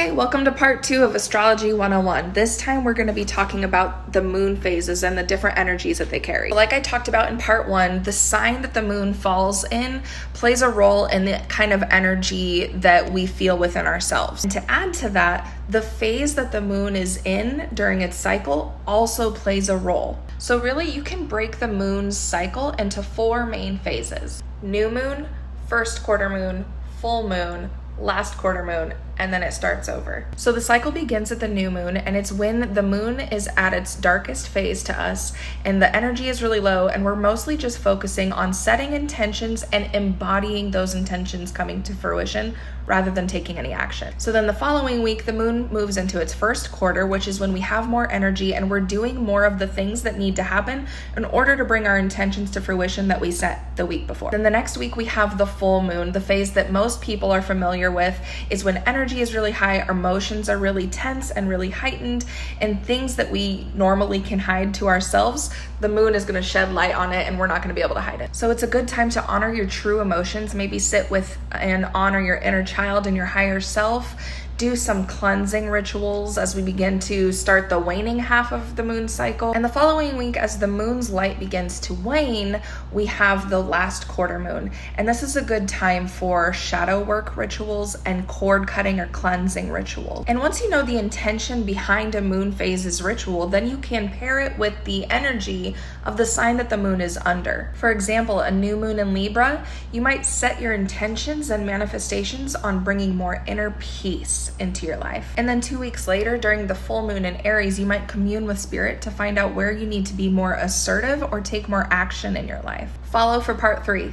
Hey, welcome to part 2 of Astrology 101. This time we're going to be talking about the moon phases and the different energies that they carry. Like I talked about in part 1, the sign that the moon falls in plays a role in the kind of energy that we feel within ourselves. And to add to that, the phase that the moon is in during its cycle also plays a role. So really you can break the moon's cycle into 4 main phases: new moon, first quarter moon, full moon, last quarter moon, and then it starts over. So the cycle begins at the new moon, and it's when the moon is at its darkest phase to us and the energy is really low, and we're mostly just focusing on setting intentions and embodying those intentions coming to fruition rather than taking any action. So then the following week, the moon moves into its first quarter, which is when we have more energy and we're doing more of the things that need to happen in order to bring our intentions to fruition that we set the week before. Then the next week we have the full moon. The phase that most people are familiar with is when energy is really high, our emotions are really tense and really heightened, and things that we normally can hide to ourselves, the moon is going to shed light on it and we're not going to be able to hide it. So it's a good time to honor your true emotions, maybe sit with and honor your inner child and your higher self. Do some cleansing rituals as we begin to start the waning half of the moon cycle. And the following week, as the moon's light begins to wane, we have the last quarter moon. And this is a good time for shadow work rituals and cord cutting or cleansing rituals. And once you know the intention behind a moon phase's ritual, then you can pair it with the energy of the sign that the moon is under. For example, a new moon in Libra, you might set your intentions and manifestations on bringing more inner peace into your life. And then 2 weeks later, during the full moon in Aries, you might commune with spirit to find out where you need to be more assertive or take more action in your life. Follow for part 3.